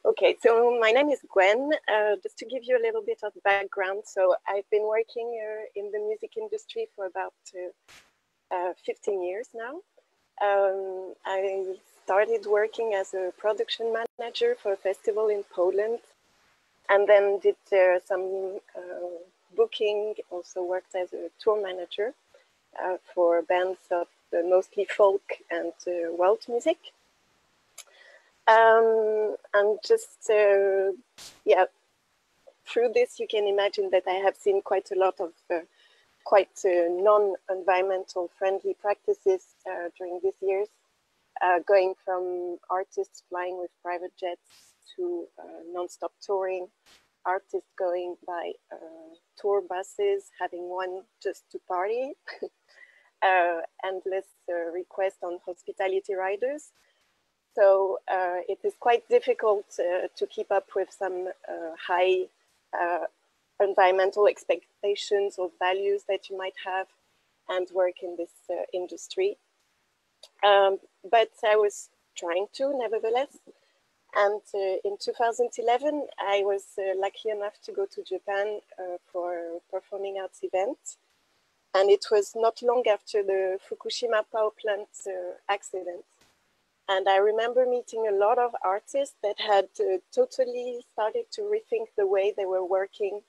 Okay, so my name is Gwenn. Just to give you a little bit of background, so I've been working in the music industry for about 15 years now. I started working as a production manager for a festival in Poland, and then did some booking, also worked as a tour manager for bands of mostly folk and world music. And just, yeah, through this, you can imagine that I have seen quite a lot of quite non-environmental friendly practices during these years, going from artists flying with private jets to non-stop touring, artists going by tour buses, having one just to party, endless requests on hospitality riders. So it is quite difficult to keep up with some high environmental expectations or values that you might have and work in this industry. But I was trying to, nevertheless. And in 2011, I was lucky enough to go to Japan for a performing arts event. And it was not long after the Fukushima power plant accident. And I remember meeting a lot of artists that had totally started to rethink the way they were working,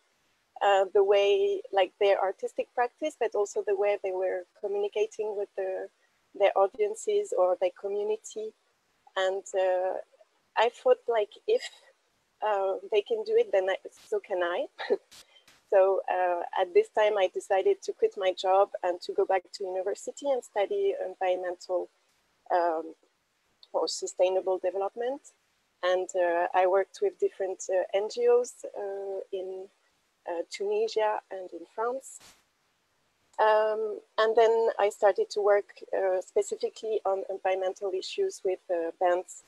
the way, like their artistic practice, but also the way they were communicating with their audiences or their community. And I thought, like, if they can do it, then so can I. So at this time, I decided to quit my job and to go back to university and study environmental or sustainable development. And I worked with different NGOs in Tunisia and in France. And then I started to work specifically on environmental issues with bands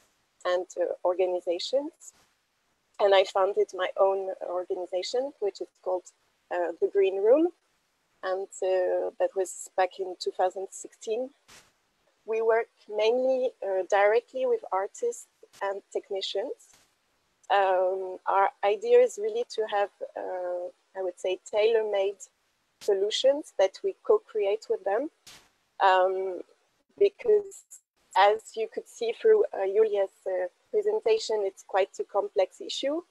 and organizations. And I founded my own organization, which is called The Green Room. And that was back in 2016. We work mainly directly with artists and technicians. Our idea is really to have, I would say, tailor-made solutions that we co-create with them. Because as you could see through Julia's presentation, it's quite a complex issue.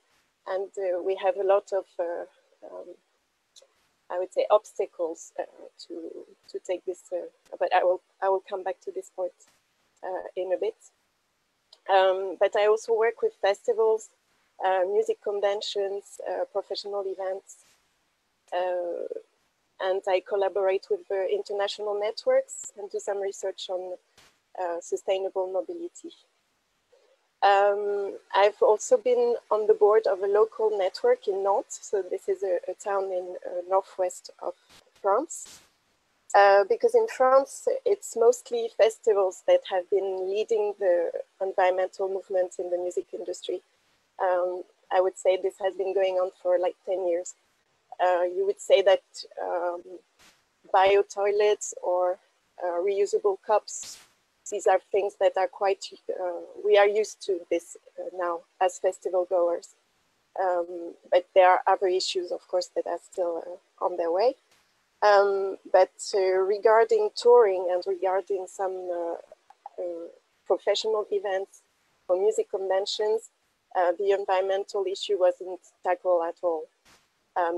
And we have a lot of, I would say, obstacles to take this, but I will come back to this point in a bit. But I also work with festivals, music conventions, professional events, and I collaborate with international networks and do some research on sustainable mobility. I've also been on the board of a local network in Nantes. So this is a town in northwest of France. Because in France, it's mostly festivals that have been leading the environmental movement in the music industry. I would say this has been going on for like 10 years. You would say that bio toilets or reusable cups, these are things that are quite, we are used to this now as festival goers. But there are other issues, of course, that are still on their way. But regarding touring and regarding some professional events or music conventions, the environmental issue wasn't tackled at all.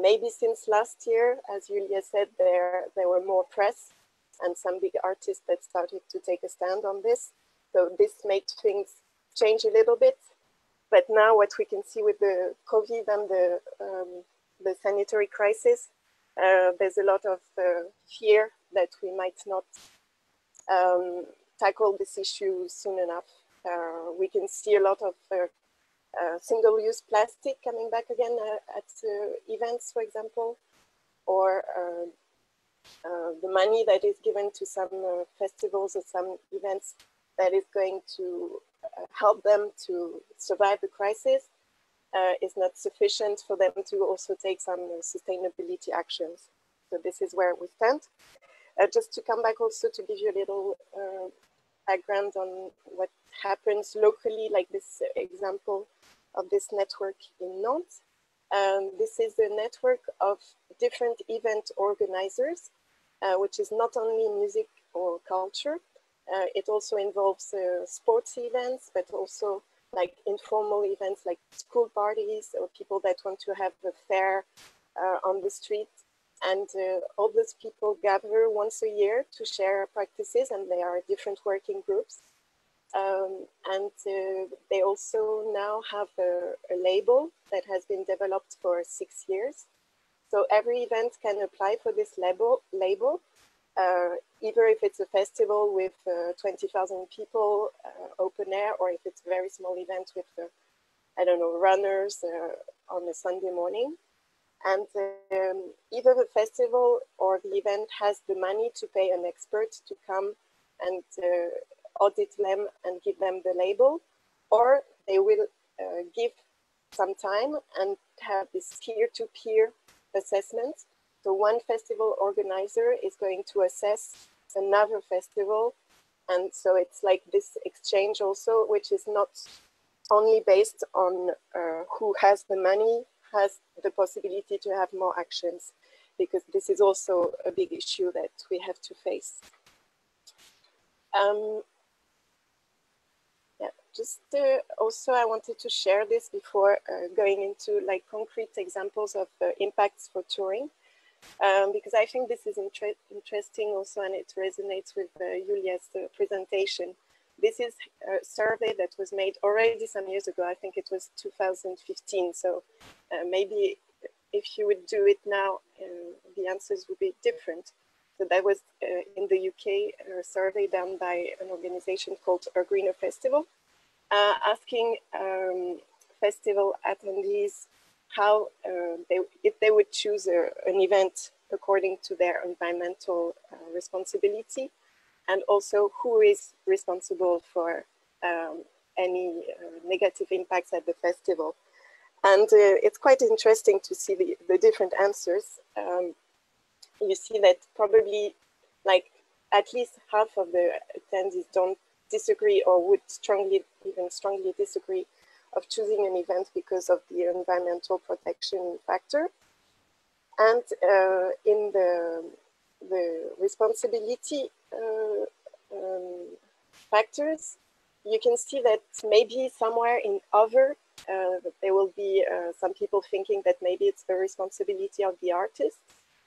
Maybe since last year, as Julia said, there were more press and some big artists that started to take a stand on this. So this made things change a little bit. But now what we can see with the COVID and the sanitary crisis, there's a lot of fear that we might not tackle this issue soon enough. We can see a lot of single-use plastic coming back again at events, for example, or the money that is given to some festivals or some events that is going to help them to survive the crisis is not sufficient for them to also take some sustainability actions. So this is where we stand. Just to come back also to give you a little background on what happens locally, like this example of this network in Nantes. This is a network of different event organizers, which is not only music or culture. It also involves sports events, but also like informal events like school parties or people that want to have a fair on the street. And all those people gather once a year to share practices, and they are different working groups. And they also now have a label that has been developed for 6 years. So every event can apply for this label, either if it's a festival with 20,000 people, open air, or if it's a very small event with, I don't know, runners on a Sunday morning. And either the festival or the event has the money to pay an expert to come and audit them and give them the label, or they will give some time and have this peer-to-peer assessment. So one festival organizer is going to assess another festival. And so it's like this exchange also, which is not only based on who has the money, has the possibility to have more actions, because this is also a big issue that we have to face. Yeah, just also I wanted to share this before going into like concrete examples of impacts for touring, because I think this is interesting also, and it resonates with Julia's presentation. This is a survey that was made already some years ago. I think it was 2015. So maybe if you would do it now, the answers would be different. So that was in the UK, a survey done by an organization called A Greener Festival, asking festival attendees how if they would choose an event according to their environmental responsibility, and also who is responsible for any negative impacts at the festival. And it's quite interesting to see the different answers. You see that probably like at least half of the attendees don't disagree or would even strongly disagree of choosing an event because of the environmental protection factor. And in the responsibility factors, you can see that maybe somewhere in other, there will be some people thinking that maybe it's the responsibility of the artist,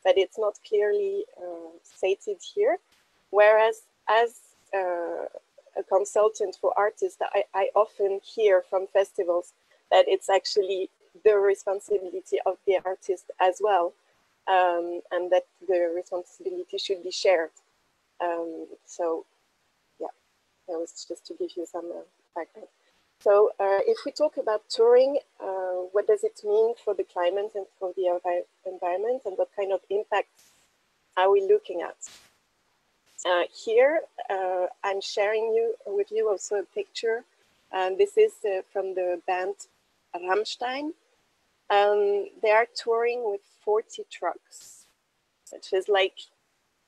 but it's not clearly stated here. Whereas as a consultant for artists, I often hear from festivals that it's actually the responsibility of the artist as well, and that the responsibility should be shared. So yeah, that was just to give you some background. So if we talk about touring, what does it mean for the climate and for the environment, and what kind of impacts are we looking at? Here, I'm sharing with you also a picture. This is from the band Rammstein. They are touring with 40 trucks, which is like,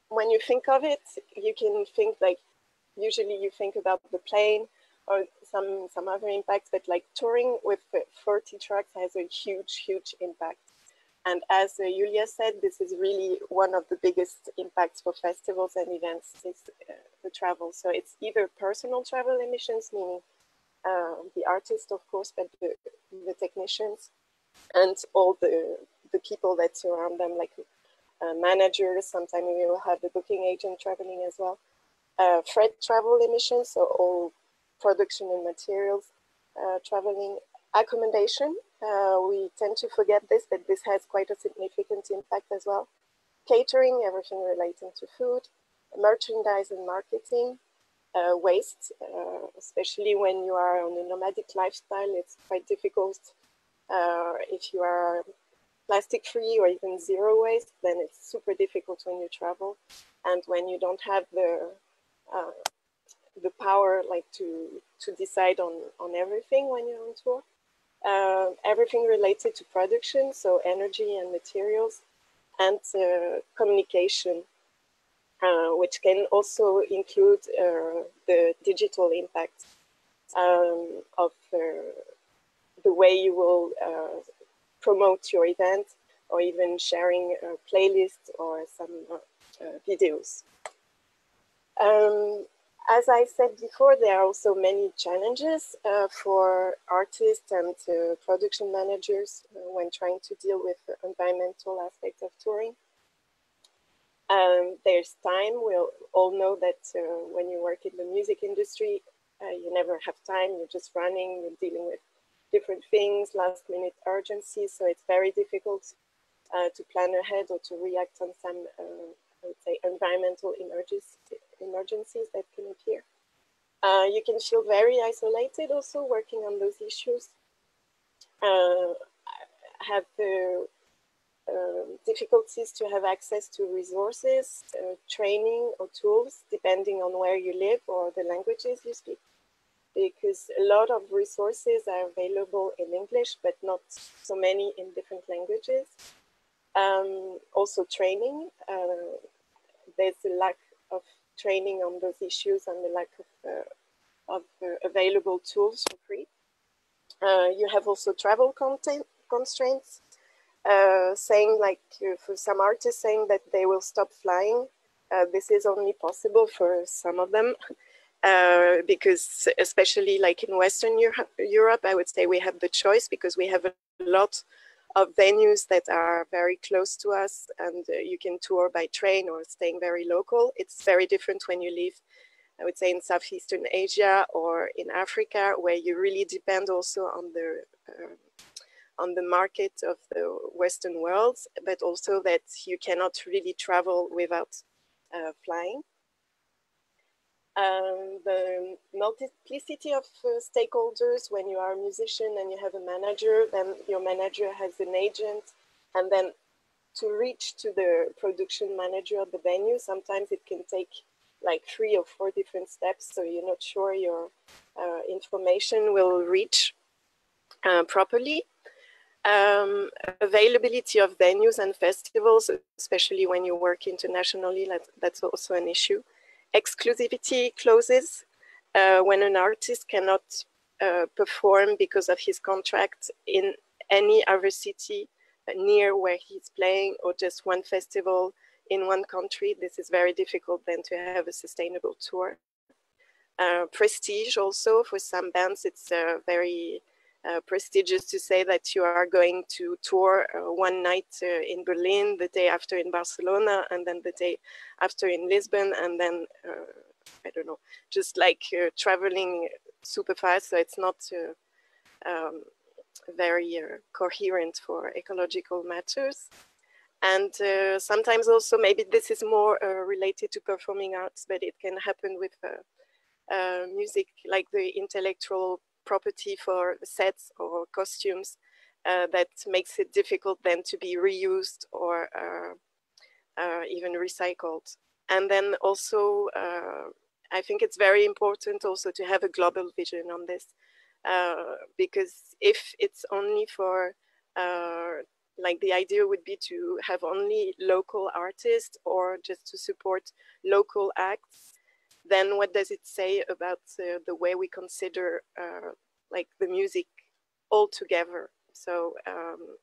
when you think of it, you can think like, usually you think about the plane or some other impacts, but like touring with 40 trucks has a huge, huge impact. And as Julia said, this is really one of the biggest impacts for festivals and events, is the travel. So it's either personal travel emissions, meaning the artist, of course, but the technicians and all the people that surround them, like managers. Sometimes we will have the booking agent traveling as well. Freight travel emissions, so all production and materials traveling. Accommodation, we tend to forget this, but this has quite a significant impact as well. Catering, everything relating to food. Merchandise and marketing. Waste, especially when you are on a nomadic lifestyle, it's quite difficult. If you are plastic free or even zero waste, then it's super difficult when you travel. And when you don't have the power like to decide on everything when you're on tour. Everything related to production, so energy and materials, and communication, which can also include the digital impact of the way you will promote your event, or even sharing playlists or some videos. As I said before, there are also many challenges for artists and production managers when trying to deal with the environmental aspects of touring. There's time. We'll all know that when you work in the music industry, you never have time. You're just running, you're dealing with different things, last minute urgencies. So it's very difficult to plan ahead or to react on some, I would say, environmental emergencies that can appear. You can feel very isolated also working on those issues. Have difficulties to have access to resources, training or tools, depending on where you live or the languages you speak. Because a lot of resources are available in English, but not so many in different languages. Also training, there's a lack of training on those issues and the lack of available tools for free. You have also travel constraints, saying like for some artists saying that they will stop flying. This is only possible for some of them. Because especially like in Western Europe, I would say we have the choice because we have a lot of venues that are very close to us, and you can tour by train or staying very local. It's very different when you live, I would say, in Southeastern Asia or in Africa, where you really depend also on the market of the Western world, but also that you cannot really travel without flying. The multiplicity of stakeholders. When you are a musician and you have a manager, then your manager has an agent, and then to reach to the production manager of the venue, sometimes it can take like 3 or 4 different steps, so you're not sure your information will reach properly. Availability of venues and festivals, especially when you work internationally, that's also an issue. Exclusivity clauses, when an artist cannot perform because of his contract in any other city near where he's playing, or just one festival in one country, this is very difficult then to have a sustainable tour. Prestige also, for some bands, it's very prestigious to say that you are going to tour one night in Berlin, the day after in Barcelona, and then the day after in Lisbon, and then, I don't know, just like traveling super fast. So it's not very coherent for ecological matters. And sometimes also, maybe this is more related to performing arts, but it can happen with music, like the intellectual property for sets or costumes that makes it difficult then to be reused or even recycled. And then also, I think it's very important also to have a global vision on this, because if it's only for, like the idea would be to have only local artists or just to support local acts, then what does it say about the way we consider like the music altogether? So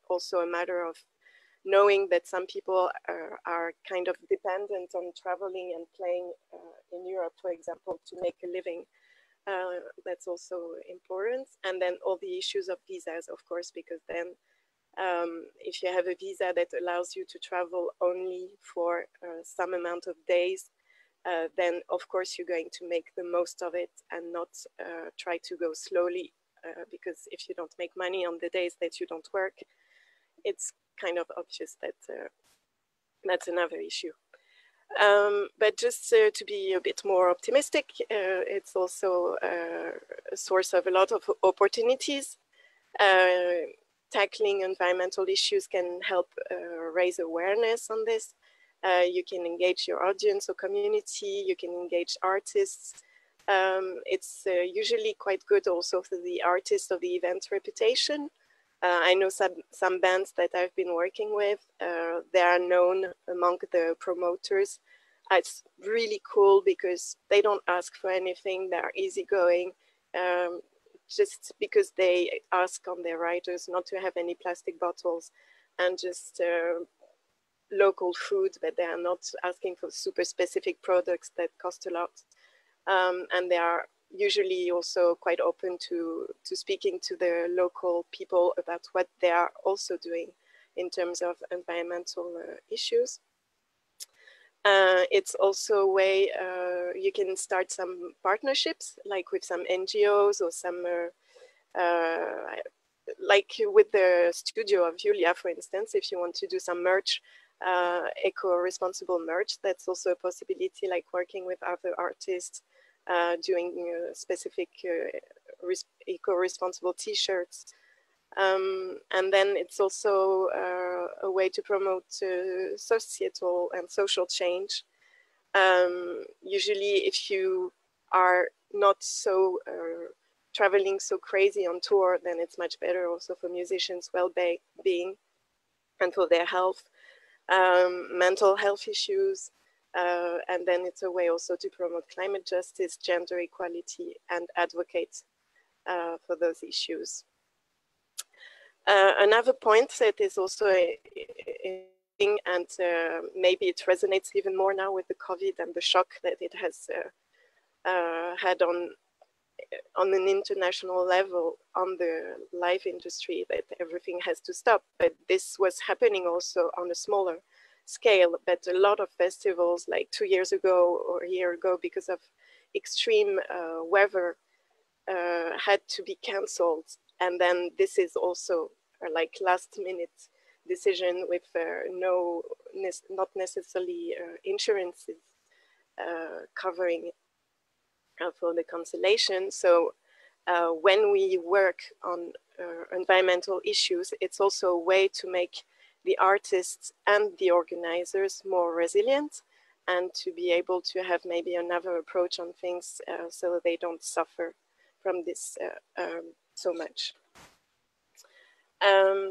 also a matter of knowing that some people are kind of dependent on traveling and playing in Europe, for example, to make a living. That's also important. And then all the issues of visas, of course, because then if you have a visa that allows you to travel only for some amount of days, then of course you're going to make the most of it and not try to go slowly, because if you don't make money on the days that you don't work, it's kind of obvious that that's another issue. But just to be a bit more optimistic, it's also a source of a lot of opportunities. Tackling environmental issues can help raise awareness on this. You can engage your audience or community, you can engage artists. It's usually quite good also for the artist of the event reputation. I know some bands that I've been working with, they are known among the promoters. It's really cool because they don't ask for anything, they're easygoing. just because they ask on their riders not to have any plastic bottles and just local food, but they are not asking for super specific products that cost a lot. And they are usually also quite open to speaking to the local people about what they are also doing in terms of environmental issues. It's also a way you can start some partnerships, like with some NGOs or some, like with the studio of Julia, for instance, if you want to do some merch, eco-responsible merch, that's also a possibility, like working with other artists, doing specific eco-responsible t-shirts. And then it's also a way to promote societal and social change. Usually if you are not so traveling so crazy on tour, then it's much better also for musicians' well-being and for their health, mental health issues. And then it's a way also to promote climate justice, gender equality, and advocate for those issues. Another point that is also a thing, and maybe it resonates even more now with the COVID and the shock that it has had on an international level on the live industry, that everything has to stop. But this was happening also on a smaller scale, but a lot of festivals like 2 years ago or a year ago, because of extreme weather, had to be cancelled. And then this is also like last minute decision with not necessarily insurances covering for the cancellation. So when we work on environmental issues, it's also a way to make the artists and the organizers more resilient, and to be able to have maybe another approach on things so they don't suffer from this so much.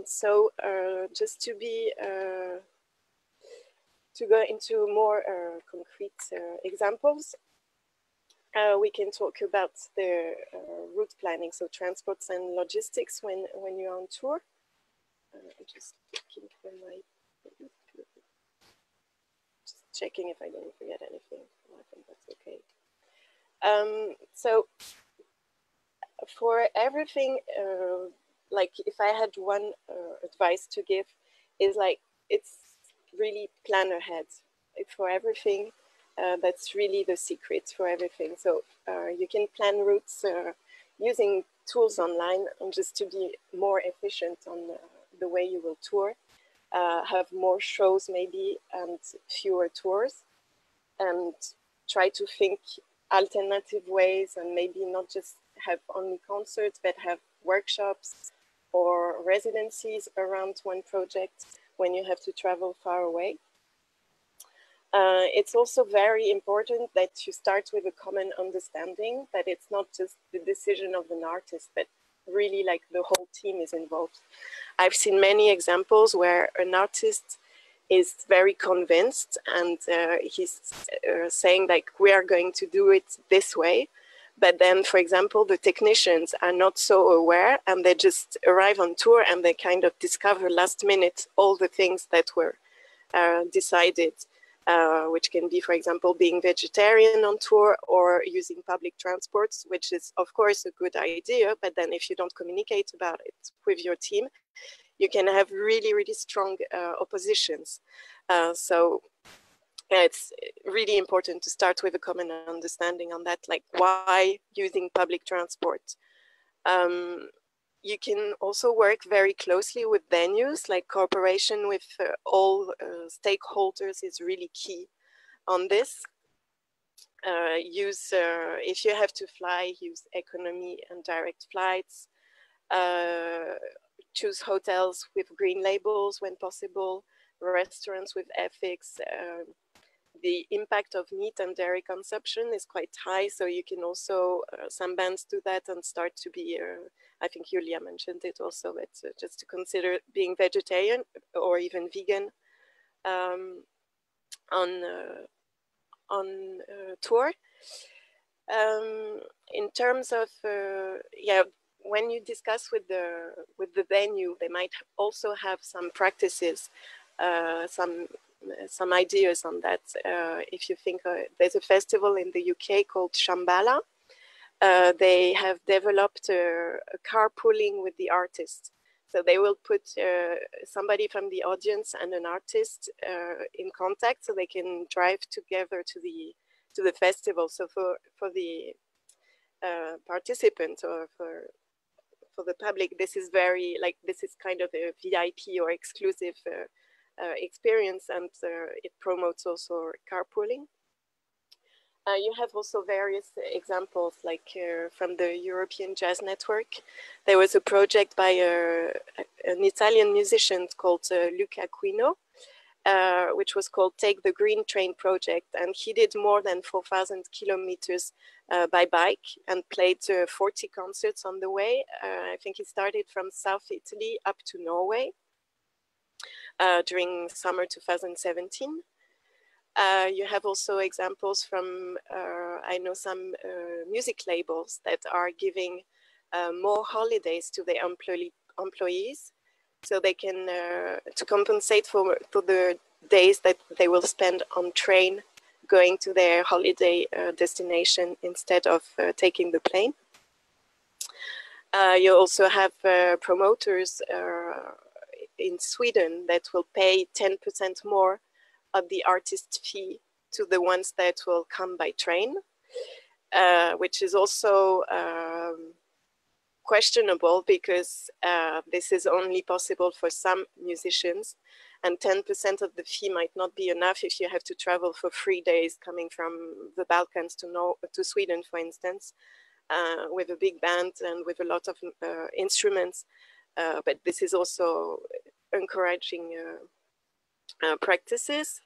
So just to go into more concrete examples, we can talk about the route planning, so transports and logistics when you're on tour. Just looking for just checking if I didn't forget anything. I think that's okay. So for everything, like if I had one advice to give, is like, it's really plan ahead for everything. That's really the secret for everything. So you can plan routes using tools online, and just to be more efficient on the way you will tour, have more shows maybe and fewer tours, and try to think alternative ways, and maybe not just have only concerts, but have workshops or residencies around one project when you have to travel far away. It's also very important that you start with a common understanding, that it's not just the decision of an artist, but really like the whole team is involved. I've seen many examples where an artist is very convinced, and he's saying like, we are going to do it this way. But then, for example, the technicians are not so aware, and they just arrive on tour and they kind of discover last minute all the things that were decided, which can be, for example, being vegetarian on tour or using public transports, which is, of course, a good idea. But then if you don't communicate about it with your team, you can have really, really strong oppositions. So it's really important to start with a common understanding on that, like why using public transport. You can also work very closely with venues, like cooperation with all stakeholders is really key on this. If you have to fly, use economy and direct flights. Choose hotels with green labels when possible, restaurants with ethics. The impact of meat and dairy consumption is quite high, so you can also, some bands do that and start to be, I think Julia mentioned it also, but just to consider being vegetarian or even vegan on tour. In terms of, when you discuss with the venue, they might also have some practices, some ideas on that. If you think there's a festival in the UK called Shambhala, they have developed a carpooling with the artist. So they will put somebody from the audience and an artist in contact, so they can drive together to the festival. So for the participants or for the public, this is this is kind of a VIP or exclusive experience, and it promotes also carpooling. You have also various examples, like from the European Jazz Network. There was a project by an Italian musician called Luca Quino, which was called Take the Green Train Project. And he did more than 4,000 kilometers by bike and played 40 concerts on the way. I think he started from South Italy up to Norway during summer 2017. You have also examples from, I know some music labels that are giving more holidays to their employees, so they can, to compensate for the days that they will spend on train going to their holiday destination instead of taking the plane. You also have promoters in Sweden that will pay 10% more of the artist fee to the ones that will come by train, which is also questionable, because this is only possible for some musicians, and 10% of the fee might not be enough if you have to travel for 3 days coming from the Balkans to Sweden, for instance, with a big band and with a lot of instruments. But this is also encouraging practices.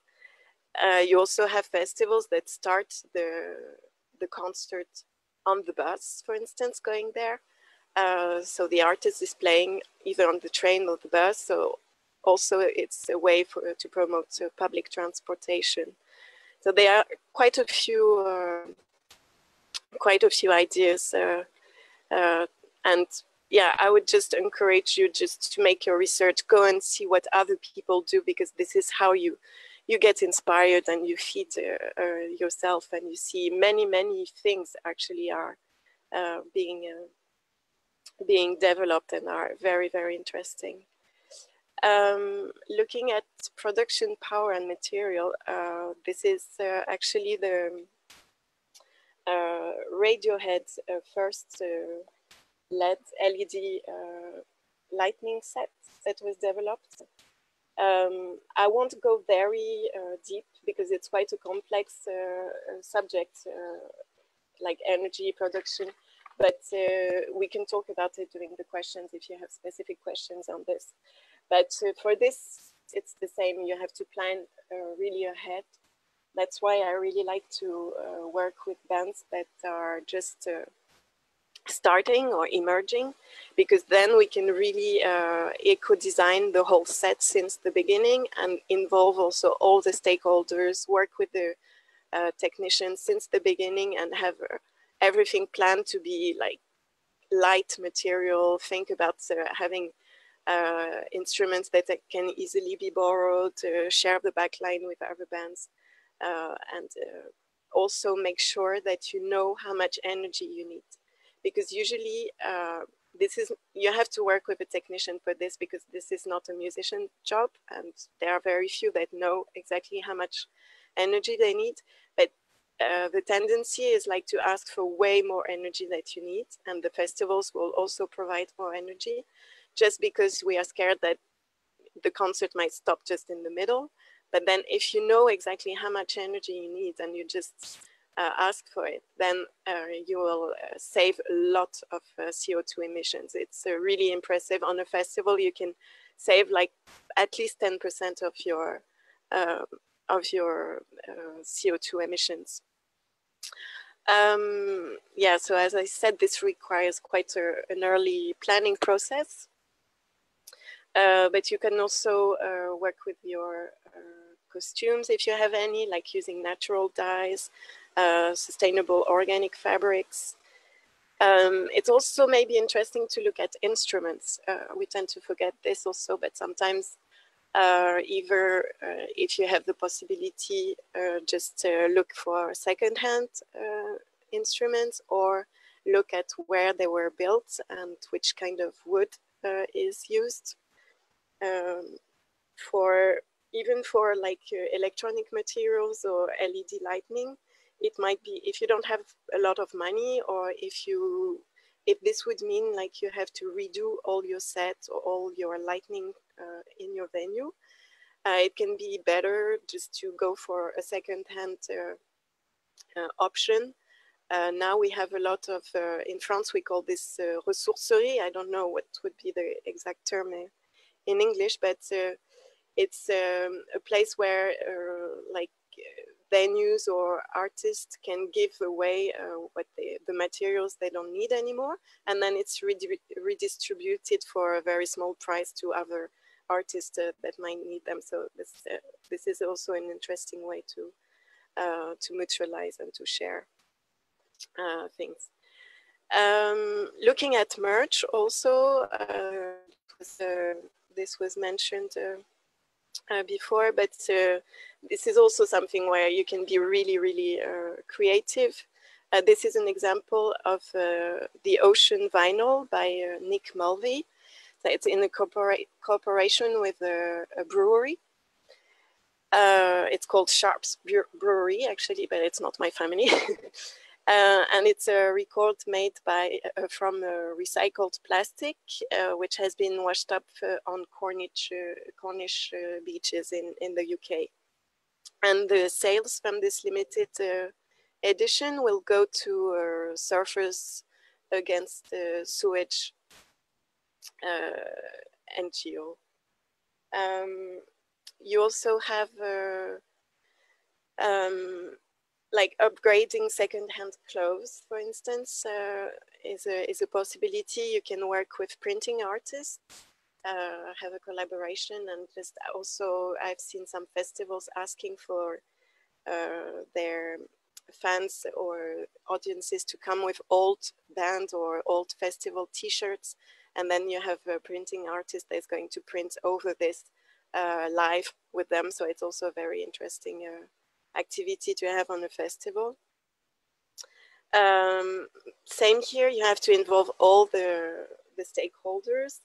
You also have festivals that start the concert on the bus, for instance, going there. So the artist is playing either on the train or the bus. So also it's a way to promote public transportation. So there are quite a few ideas, and yeah, I would just encourage you just to make your research, go and see what other people do, because this is how you get inspired and you feed yourself, and you see many things actually are being developed and are very interesting. Looking at production power and material, this is actually the Radiohead's first LED lighting set that was developed. I won't go very deep, because it's quite a complex subject, like energy production, but we can talk about it during the questions if you have specific questions on this. But for this, it's the same. You have to plan really ahead. That's why I really like to work with bands that are just starting or emerging, because then we can really eco-design the whole set since the beginning and involve also all the stakeholders, work with the technicians since the beginning, and have everything planned to be like light material. Think about having instruments that can easily be borrowed, share the backline with other bands, and also make sure that you know how much energy you need. Because usually you have to work with a technician for this, because this is not a musician job, and there are very few that know exactly how much energy they need. But the tendency is like to ask for way more energy that you need, and the festivals will also provide more energy, just because we are scared that the concert might stop just in the middle. But then if you know exactly how much energy you need and you just ask for it, then you will save a lot of CO2 emissions. It's really impressive. On a festival, you can save like at least 10% of your CO2 emissions. Yeah, so as I said, this requires quite an early planning process. But you can also work with your costumes, if you have any, like using natural dyes, sustainable organic fabrics. It's also maybe interesting to look at instruments. We tend to forget this also, but sometimes either if you have the possibility, just look for secondhand instruments, or look at where they were built and which kind of wood is used. Even for like electronic materials or LED lighting, it might be, if you don't have a lot of money, or if this would mean like you have to redo all your sets or all your lighting in your venue, it can be better just to go for a second-hand option. Now we have a lot of, in France we call this ressourcerie. I don't know what would be the exact term in English, but it's a place where like venues or artists can give away the materials they don't need anymore, and then it's redistributed for a very small price to other artists that might need them. So this is also an interesting way to mutualize and to share things. Looking at merch also, this was mentioned before, but this is also something where you can be really, really creative. This is an example of the Ocean Vinyl by Nick Mulvey. So it's in a cooperation with a brewery. It's called Sharp's Brewery, actually, but it's not my family. And it's a record made from recycled plastic, which has been washed up on Cornish beaches in the UK. And the sales from this limited edition will go to Surfers Against Sewage NGO. You also have like upgrading second-hand clothes, for instance, is a possibility. You can work with printing artists, have a collaboration, and just also I've seen some festivals asking for their fans or audiences to come with old band or old festival t-shirts, and then you have a printing artist that's going to print over this live with them. So it's also a very interesting activity to have on a festival. Same here, you have to involve all the stakeholders.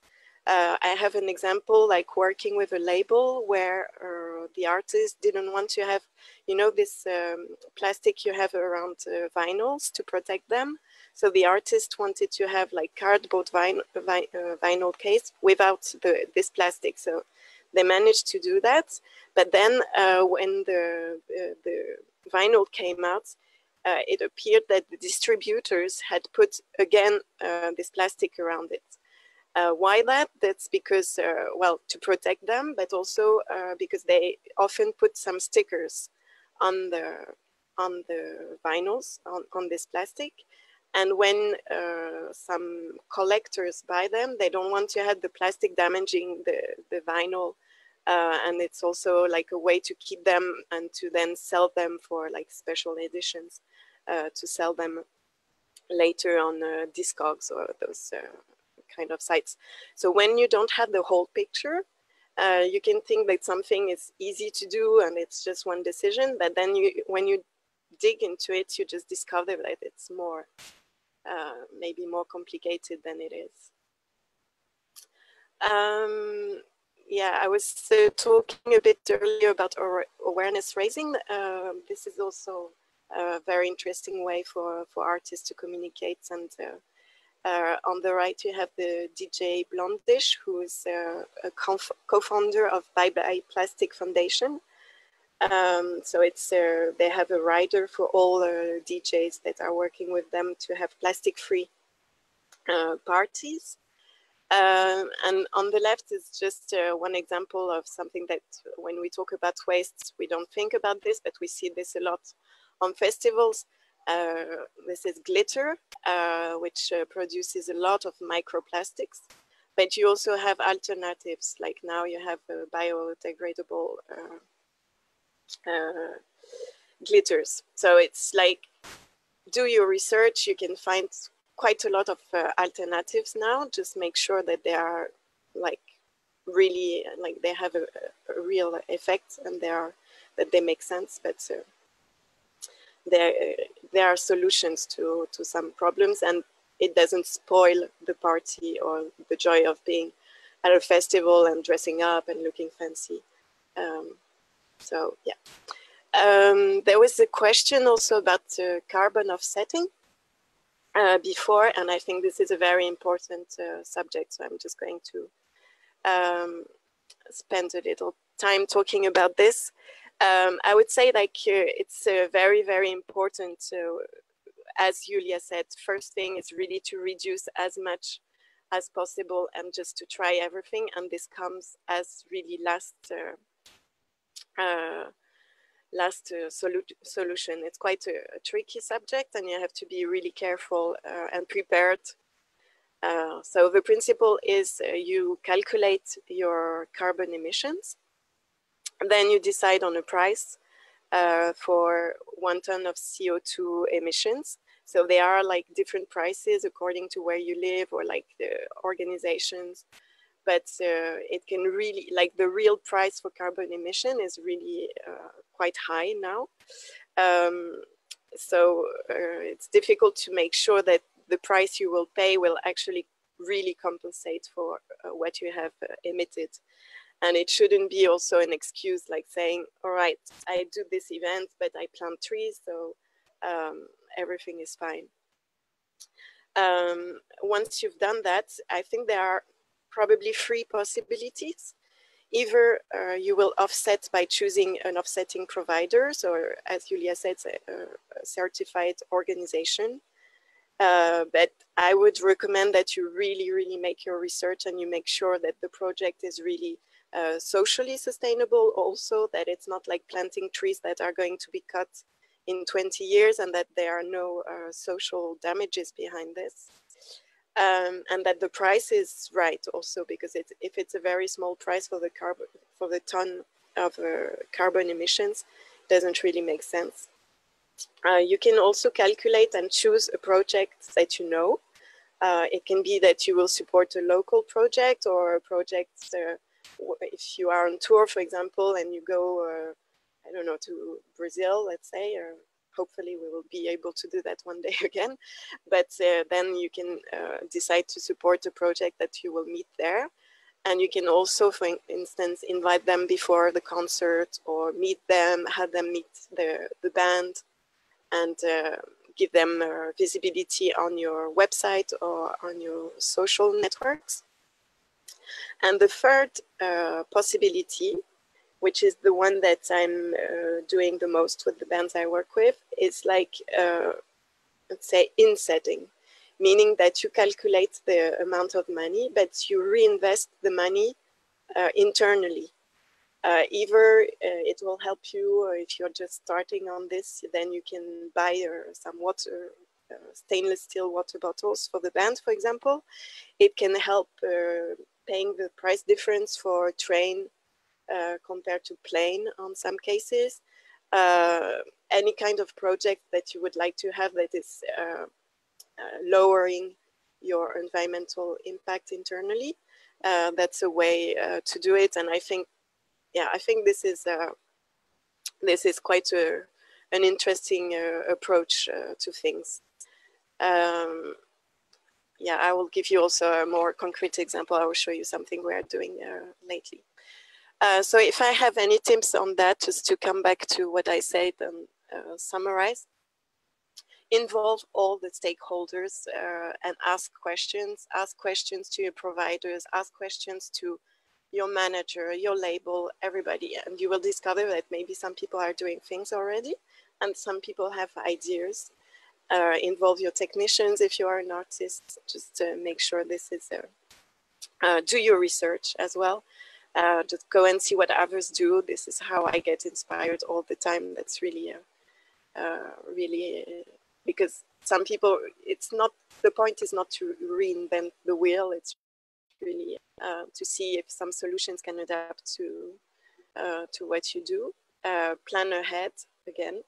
I have an example, like working with a label where the artist didn't want to have, you know, this plastic you have around vinyls to protect them. So the artist wanted to have like cardboard vinyl case without this plastic. So they managed to do that. But then when the vinyl came out, it appeared that the distributors had put again this plastic around it. Why that? That's because, well, to protect them, but also because they often put some stickers on the vinyls, on this plastic. And when some collectors buy them, they don't want to have the plastic damaging the vinyl. And it's also like a way to keep them and to then sell them for like special editions, to sell them later on Discogs or those kind of sites. So when you don't have the whole picture, you can think that something is easy to do and it's just one decision, but then when you dig into it, you just discover that it's more, maybe more complicated than it is. Yeah, I was talking a bit earlier about awareness raising. This is also a very interesting way for artists to communicate. And on the right, you have the DJ Blondish, who is a co-founder of Bye Bye Plastic Foundation. So it's they have a rider for all DJs that are working with them to have plastic-free parties. And on the left is just one example of something that when we talk about waste, we don't think about this, but we see this a lot on festivals. This is glitter, which produces a lot of microplastics, but you also have alternatives. Like now you have biodegradable glitters. So it's like, do your research, you can find quite a lot of alternatives now. Just make sure that they are like really, like they have a real effect and that they make sense. But there are solutions to some problems, and it doesn't spoil the party or the joy of being at a festival and dressing up and looking fancy. So yeah. There was a question also about carbon offsetting before, and I think this is a very important subject, so I'm just going to spend a little time talking about this. I would say like it's very, very important to, as Julia said, first thing is really to reduce as much as possible and just to try everything, and this comes as really last solution. It's quite a tricky subject, and you have to be really careful and prepared. So the principle is you calculate your carbon emissions, and then you decide on a price for 1 ton of CO2 emissions. So there are like different prices according to where you live or like the organizations, but it can really, like the real price for carbon emission is really quite high now. So it's difficult to make sure that the price you will pay will actually really compensate for what you have emitted. And it shouldn't be also an excuse like saying, all right, I do this event, but I plant trees, so everything is fine. Once you've done that, I think there are probably 3 possibilities. Either you will offset by choosing an offsetting provider, or as Julia said, a certified organization. But I would recommend that you really, really make your research and you make sure that the project is really socially sustainable, also that it's not like planting trees that are going to be cut in 20 years and that there are no social damages behind this. And that the price is right also, because if it's a very small price for the ton of carbon emissions, it doesn't really make sense. You can also calculate and choose a project that you know. It can be that you will support a local project or a project, if you are on tour, for example, and you go, I don't know, to Brazil, let's say, or hopefully we will be able to do that one day again. But then you can decide to support a project that you will meet there. And you can also, for instance, invite them before the concert or meet them, have them meet the band, and give them visibility on your website or on your social networks. And the third possibility, which is the one that I'm doing the most with the bands I work with, is like, let's say, insetting, meaning that you calculate the amount of money, but you reinvest the money internally. Either it will help you if you're just starting on this, then you can buy some water, stainless steel water bottles for the band, for example. It can help paying the price difference for train compared to plane on some cases. Any kind of project that you would like to have that is lowering your environmental impact internally. That's a way to do it. And I think, yeah, I think this is quite an interesting approach to things. Yeah, I will give you also a more concrete example. I will show you something we are doing lately. So if I have any tips on that, just to come back to what I said and summarize, involve all the stakeholders and ask questions to your providers, ask questions to your manager, your label, everybody, and you will discover that maybe some people are doing things already and some people have ideas. Involve your technicians if you are an artist, just make sure this is, do your research as well. Just go and see what others do. This is how I get inspired all the time. That's really, because some people, it's not, the point is not to reinvent the wheel, it's really to see if some solutions can adapt to what you do. Plan ahead again.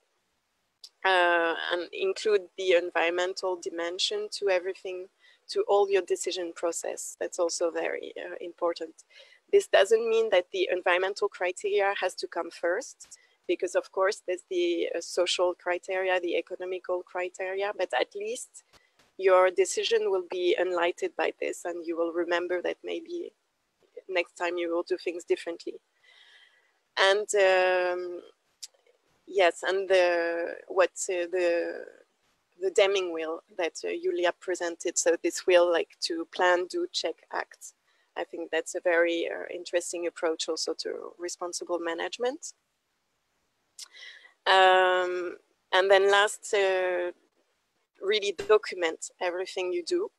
and include the environmental dimension to everything, to all your decision process. That's also very important. This doesn't mean that the environmental criteria has to come first, because of course there's the social criteria, the economical criteria, but at least your decision will be enlightened by this, and you will remember that maybe next time you will do things differently. And yes, and the Deming wheel that Julia presented. So this wheel, like to plan, do, check, act. I think that's a very interesting approach also to responsible management. And then last, really document everything you do,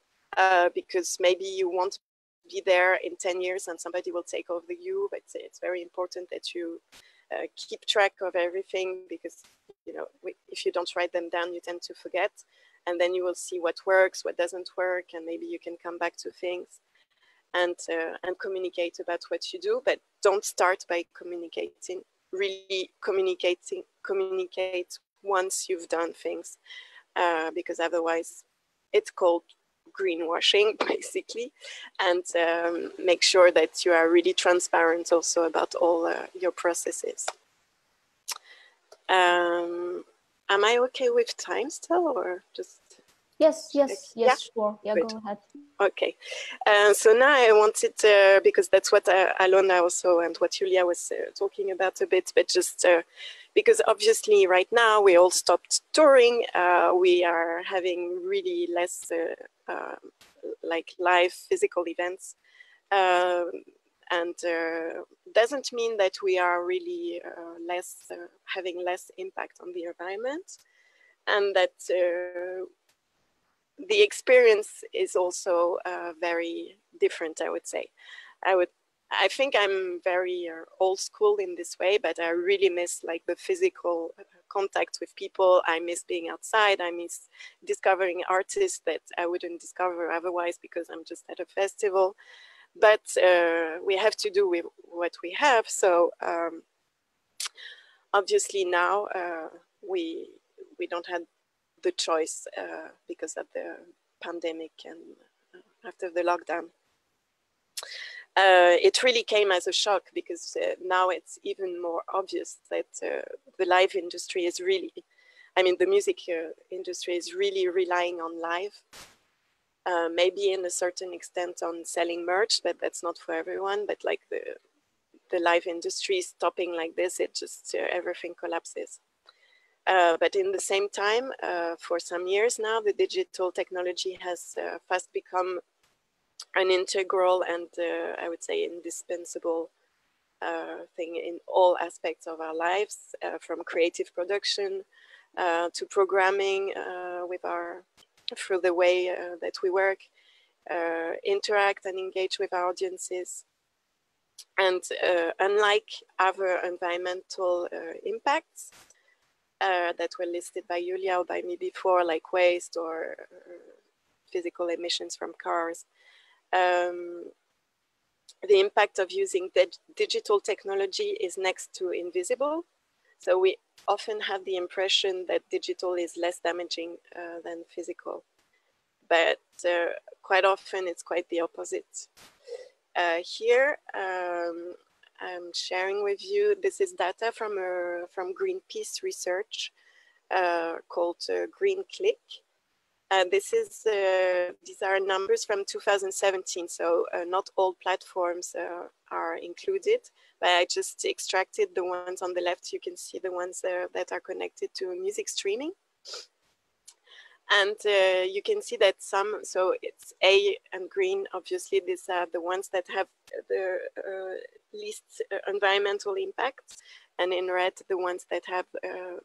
because maybe you won't be there in 10 years and somebody will take over you, but it's very important that you keep track of everything, because you know, if you don't write them down, you tend to forget, and then you will see what works, what doesn't work, and maybe you can come back to things and communicate about what you do. But don't start by communicating. Really communicate once you've done things, because otherwise it's called greenwashing, basically. And make sure that you are really transparent also about all your processes. Am I okay with time still, or just? Yes, sure. Yeah, good. Go ahead. Okay. So now I wanted, because that's what Alona also and what Julia was talking about a bit, but just because obviously right now we all stopped touring, we are having really less like live physical events, and doesn't mean that we are really having less impact on the environment, and that the experience is also very different, I would say. I think I'm very old school in this way, but I really miss like the physical contact with people. I miss being outside. I miss discovering artists that I wouldn't discover otherwise because I'm just at a festival. But we have to do with what we have. So obviously now we don't have the choice because of the pandemic and after the lockdown. It really came as a shock, because now it's even more obvious that the live industry is really, I mean, the music industry is really relying on live. Maybe in a certain extent on selling merch, but that's not for everyone. But like the live industry stopping like this, it just, everything collapses. But in the same time, for some years now, the digital technology has fast become an integral and I would say indispensable thing in all aspects of our lives, from creative production to programming through the way that we work, interact and engage with our audiences. And unlike other environmental impacts that were listed by Julia or by me before, like waste or physical emissions from cars, the impact of using digital technology is next to invisible. So we often have the impression that digital is less damaging than physical, but quite often it's quite the opposite. Here, I'm sharing with you, this is data from Greenpeace research called Green Click. These are numbers from 2017, so not all platforms are included, but I just extracted the ones on the left. You can see the ones that are connected to music streaming. And you can see that some, so it's A and green, obviously these are the ones that have the least environmental impact, and in red, the ones that have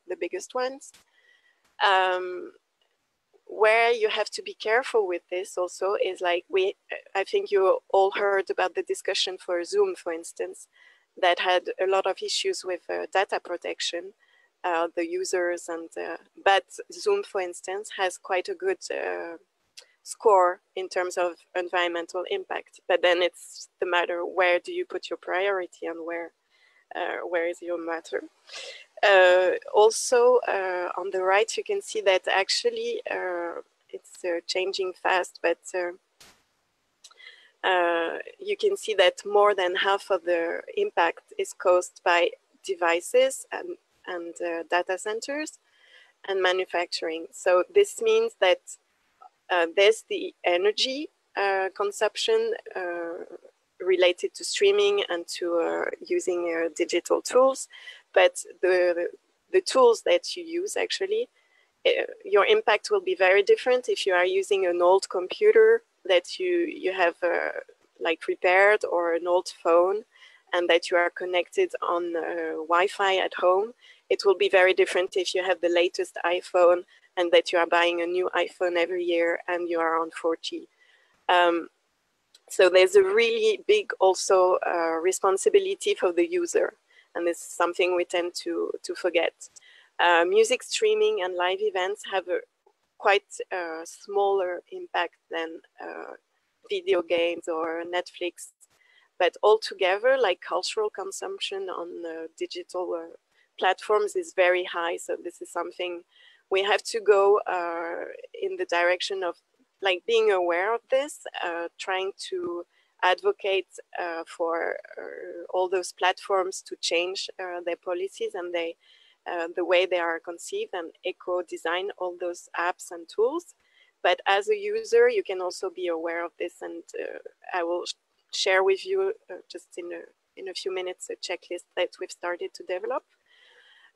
the biggest ones. Where you have to be careful with this also is like I think you all heard about the discussion for Zoom, for instance, that had a lot of issues with data protection, the users, and but Zoom, for instance, has quite a good score in terms of environmental impact. But then it's the matter, where do you put your priority and where is your matter? Also, on the right, you can see that actually it's changing fast, but you can see that more than half of the impact is caused by devices and data centers and manufacturing. So this means that there's the energy consumption related to streaming and to using digital tools, but the tools that you use actually, your impact will be very different if you are using an old computer that you have like repaired, or an old phone, and that you are connected on Wi-Fi at home. It will be very different if you have the latest iPhone and that you are buying a new iPhone every year and you are on 4G. So there's a really big also responsibility for the user, and this is something we tend to forget. Music streaming and live events have a quite smaller impact than video games or Netflix, but altogether, like cultural consumption on digital platforms is very high. So this is something we have to go in the direction of like being aware of this, trying to advocate for all those platforms to change their policies and the way they are conceived, and eco-design all those apps and tools. But as a user, you can also be aware of this, and I will share with you just in a few minutes a checklist that we've started to develop.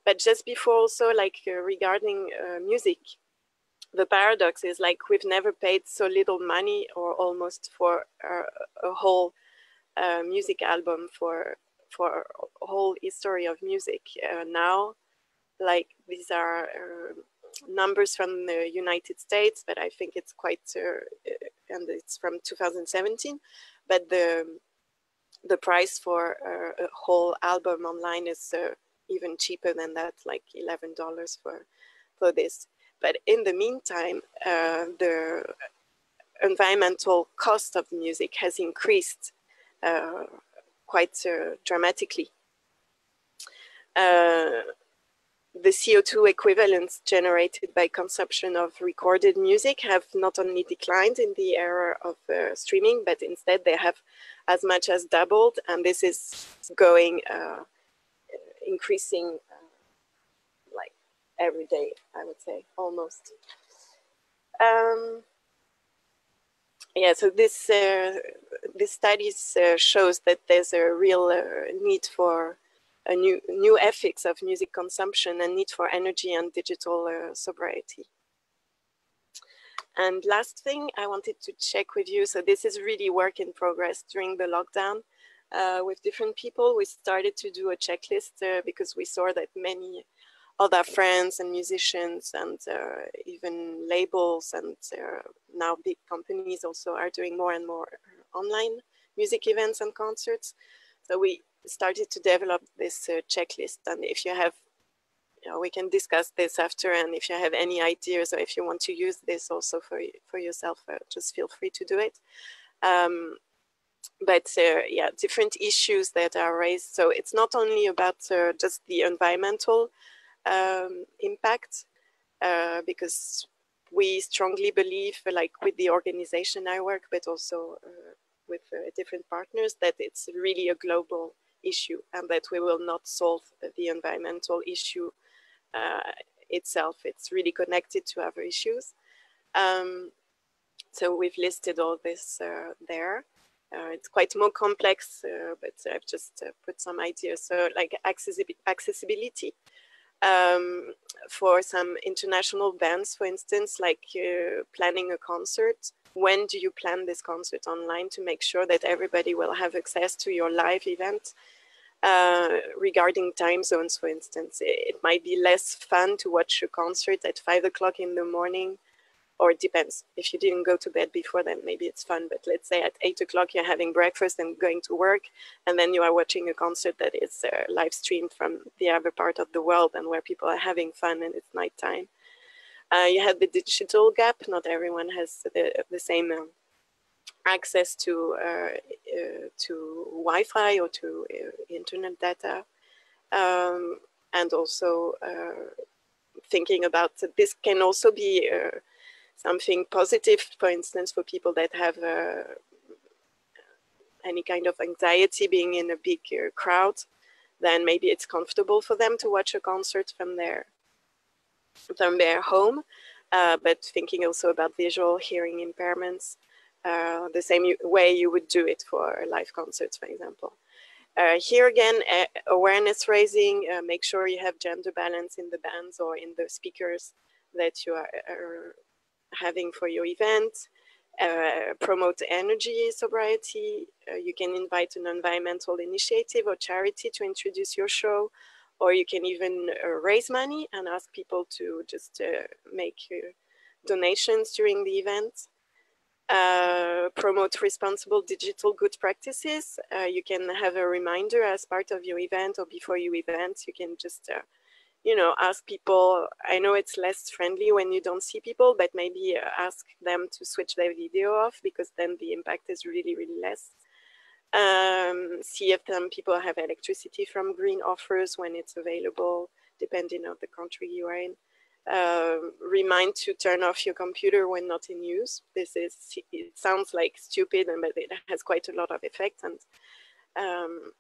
But just before also, like regarding music, the paradox is like we've never paid so little money, or almost, for a whole music album for a whole history of music. Now, like these are numbers from the United States, but I think it's quite, and it's from 2017. But the price for a whole album online is even cheaper than that, like $11 for this. But in the meantime, the environmental cost of music has increased quite dramatically. The CO2 equivalents generated by consumption of recorded music have not only declined in the era of streaming, but instead they have as much as doubled, and this is going increasing like every day, I would say, almost. Yeah, so this studies shows that there's a real need for a new ethics of music consumption and need for energy and digital sobriety. And last thing I wanted to check with you, so this is really work in progress during the lockdown. With different people, we started to do a checklist because we saw that many other friends and musicians and even labels and now big companies also are doing more and more online music events and concerts. So we started to develop this checklist, and if you have, we can discuss this after, and if you have any ideas or if you want to use this also for yourself, just feel free to do it. But yeah, different issues that are raised. So it's not only about just the environmental impact, because we strongly believe, like with the organization I work, but also with different partners, that it's really a global issue and that we will not solve the environmental issue itself. It's really connected to other issues. So we've listed all this there. It's quite more complex, but I've just put some ideas. So like accessibility for some international bands, for instance, like planning a concert. When do you plan this concert online to make sure that everybody will have access to your live event? Regarding time zones, for instance, it might be less fun to watch a concert at 5 o'clock in the morning, or it depends. If you didn't go to bed before, then maybe it's fun. But let's say at 8 o'clock you're having breakfast and going to work, and then you are watching a concert that is live streamed from the other part of the world and where people are having fun and it's nighttime. You have the digital gap. Not everyone has the same access to Wi-Fi or to internet data. and also thinking about this can also be something positive, for instance, for people that have any kind of anxiety being in a big crowd, then maybe it's comfortable for them to watch a concert from their home. But thinking also about visual hearing impairments, the same way you would do it for live concerts, for example. Here again, awareness raising, make sure you have gender balance in the bands or in the speakers that you are having for your event. Promote energy sobriety. You can invite an environmental initiative or charity to introduce your show, or you can even raise money and ask people to just make donations during the event. Promote responsible digital good practices. You can have a reminder as part of your event or before your event. You can just, you know, ask people. I know it's less friendly when you don't see people, but maybe ask them to switch their video off, because then the impact is really, really less. See if some people have electricity from green offers when it's available, depending on the country you are in. Remind to turn off your computer when not in use. It sounds like stupid, but it has quite a lot of effect, and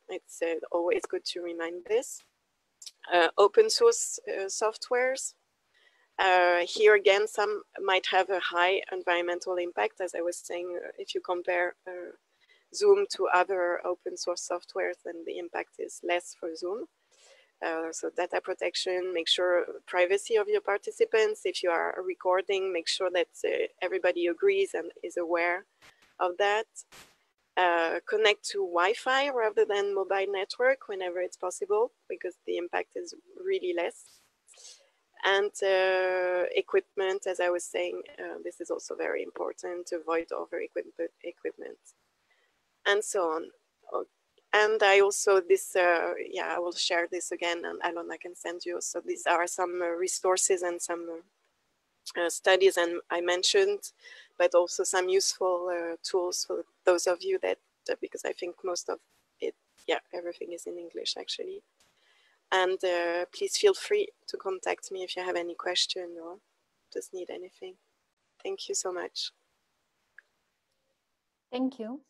it's always good to remind this. Open source softwares. Here again, some might have a high environmental impact, as I was saying. If you compare Zoom to other open source softwares, then the impact is less for Zoom. So data protection, make sure privacy of your participants. If you are recording, make sure that everybody agrees and is aware of that. Connect to Wi-Fi rather than mobile network whenever it's possible, because the impact is really less. And equipment, as I was saying, this is also very important, to avoid over equipment, and so on. And I also, I will share this again, and Alona can send you. So these are some resources and some studies I mentioned, but also some useful tools for those of you that, because I think most of it, everything is in English actually. And please feel free to contact me if you have any question or just need anything. Thank you so much. Thank you.